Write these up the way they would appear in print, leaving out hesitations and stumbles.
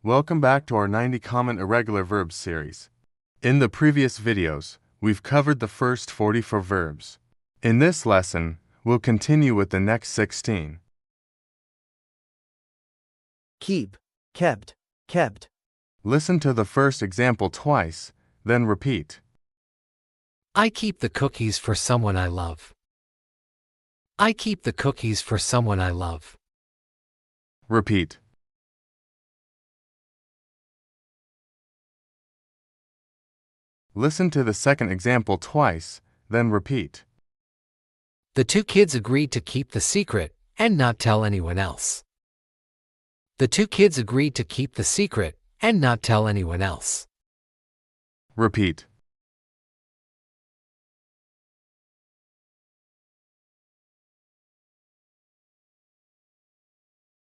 Welcome back to our 90 Common Irregular Verbs series. In the previous videos, we've covered the first 44 verbs. In this lesson, we'll continue with the next 16. Keep, kept, kept. Listen to the first example twice, then repeat. I keep the cookies for someone I love. I keep the cookies for someone I love. Repeat. Listen to the second example twice, then repeat. The two kids agreed to keep the secret and not tell anyone else. The two kids agreed to keep the secret and not tell anyone else. Repeat.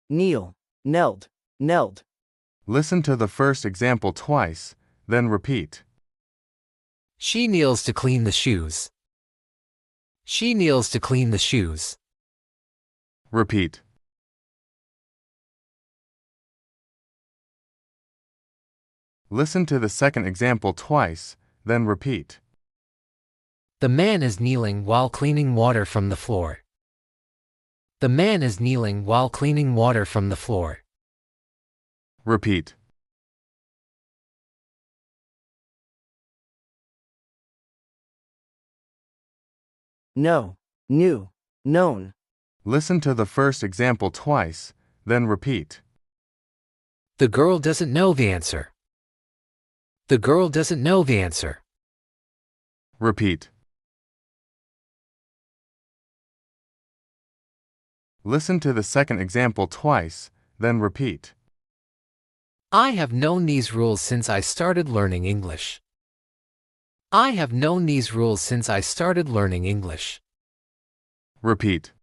Kneel, knelt, knelt. Listen to the first example twice, then repeat. She kneels to clean the shoes. She kneels to clean the shoes. Repeat. Listen to the second example twice, then repeat. The man is kneeling while cleaning water from the floor. The man is kneeling while cleaning water from the floor. Repeat. Know, knew, known. Listen to the first example twice, then repeat. The girl doesn't know the answer. The girl doesn't know the answer. Repeat. Listen to the second example twice, then repeat. I have known these rules since I started learning English. I have known these rules since I started learning English. Repeat.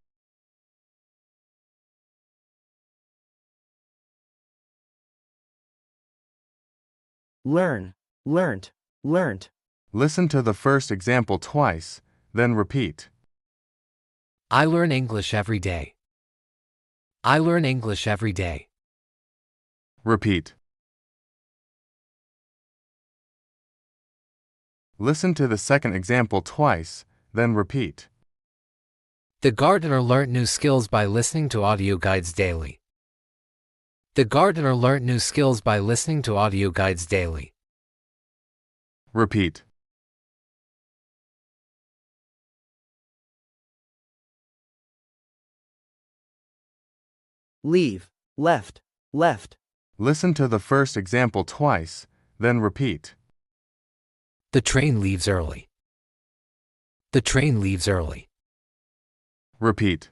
Learn, learnt, learnt. Listen to the first example twice, then repeat. I learn English every day. I learn English every day. Repeat. Listen to the second example twice, then repeat. The gardener learnt new skills by listening to audio guides daily. The gardener learnt new skills by listening to audio guides daily. Repeat. Leave, left, left. Listen to the first example twice, then repeat. The train leaves early. The train leaves early. Repeat.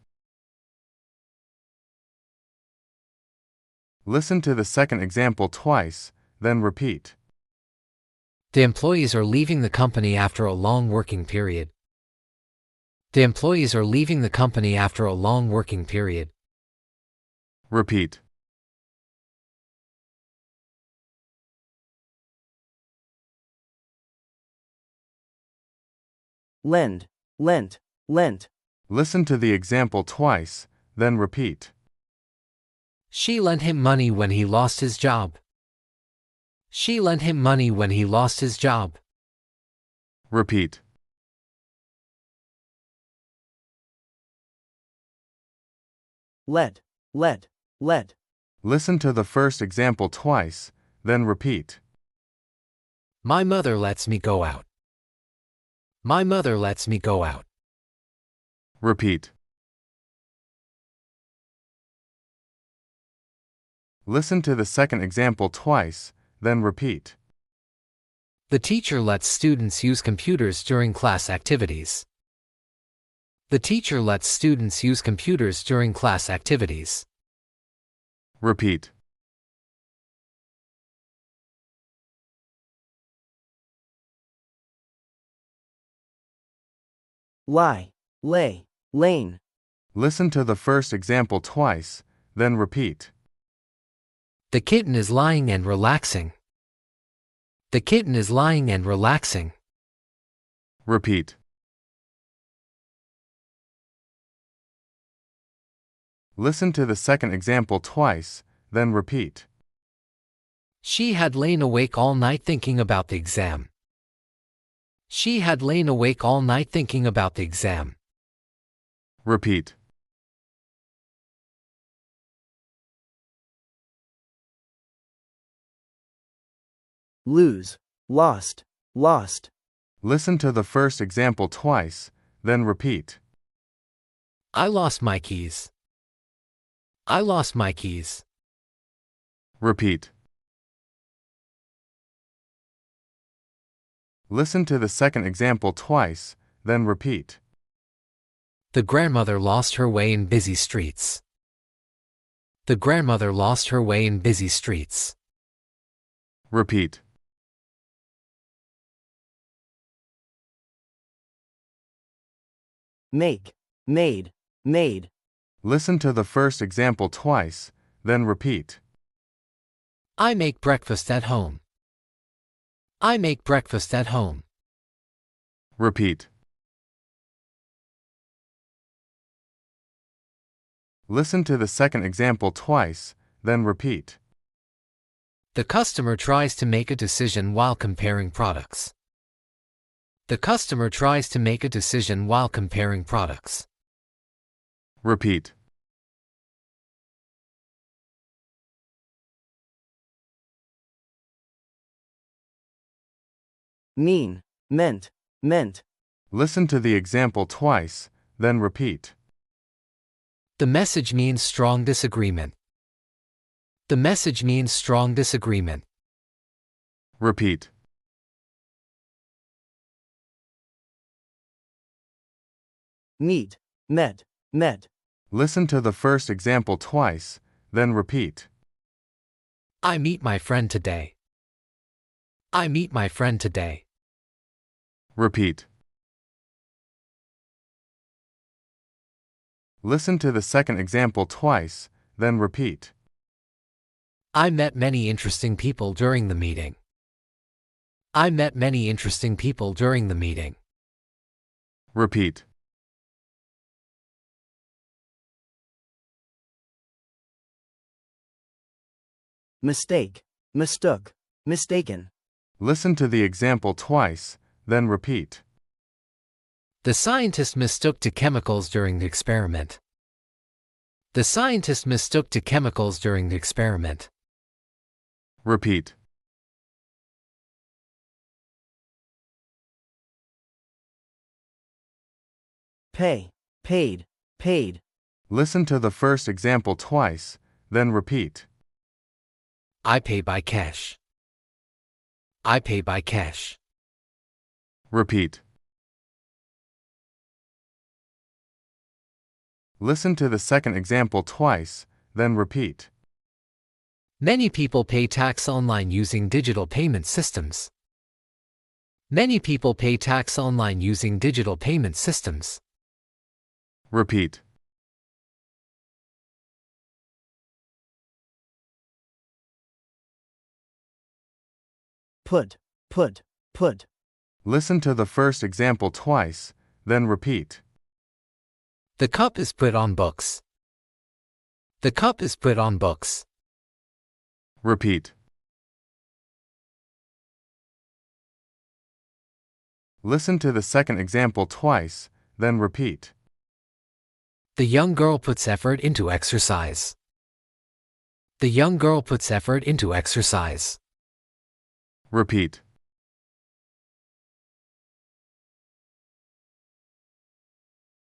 Listen to the second example twice, then repeat. The employees are leaving the company after a long working period. The employees are leaving the company after a long working period. Repeat. Lend, lent, lent. Listen to the example twice, then repeat. She lent him money when he lost his job. She lent him money when he lost his job. Repeat. Let, let. Listen to the first example twice, then repeat. My mother lets me go out. My mother lets me go out. Repeat. Listen to the second example twice, then repeat. The teacher lets students use computers during class activities. The teacher lets students use computers during class activities. Repeat. Lie, lay, lane. Listen to the first example twice, then repeat. The kitten is lying and relaxing. The kitten is lying and relaxing. Repeat. Listen to the second example twice, then repeat. She had lain awake all night thinking about the exam. She had lain awake all night thinking about the exam. Repeat. Lose, lost, lost. Listen to the first example twice, then repeat. I lost my keys. I lost my keys. Repeat. Listen to the second example twice, then repeat. The grandmother lost her way in busy streets. The grandmother lost her way in busy streets. Repeat. Make, made, made. Listen to the first example twice, then repeat. I make breakfast at home. I make breakfast at home. Repeat. Listen to the second example twice, then repeat. The customer tries to make a decision while comparing products. The customer tries to make a decision while comparing products. Repeat. Mean, meant, meant. Listen to the example twice, then repeat. The message means strong disagreement. The message means strong disagreement. Repeat. Meet, met, met. Listen to the first example twice, then repeat. I meet my friend today. I meet my friend today. Repeat. Listen to the second example twice, then repeat. I met many interesting people during the meeting. I met many interesting people during the meeting. Repeat. Mistake, mistook, mistaken. Listen to the example twice, then repeat. The scientist mistook to chemicals during the experiment. The scientist mistook to chemicals during the experiment. Repeat. Pay, paid, paid. Listen to the first example twice, then repeat. I pay by cash. I pay by cash. Repeat. Listen to the second example twice, then repeat. Many people pay tax online using digital payment systems. Many people pay tax online using digital payment systems. Repeat. Put, put, put. Listen to the first example twice, then repeat. The cup is put on books. The cup is put on books. Repeat. Listen to the second example twice, then repeat. The young girl puts effort into exercise. The young girl puts effort into exercise. Repeat.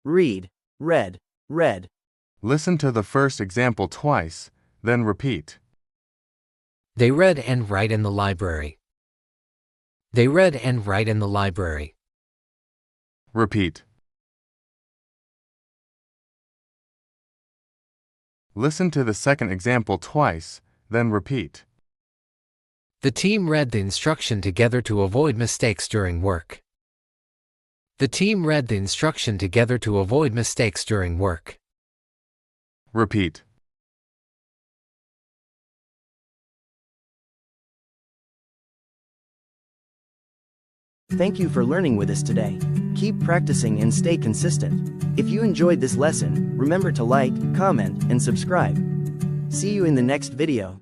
Read, read, read. Listen to the first example twice, then repeat. They read and write in the library. They read and write in the library. Repeat. Listen to the second example twice, then repeat. The team read the instruction together to avoid mistakes during work. The team read the instruction together to avoid mistakes during work. Repeat. Thank you for learning with us today. Keep practicing and stay consistent. If you enjoyed this lesson, remember to like, comment, and subscribe. See you in the next video.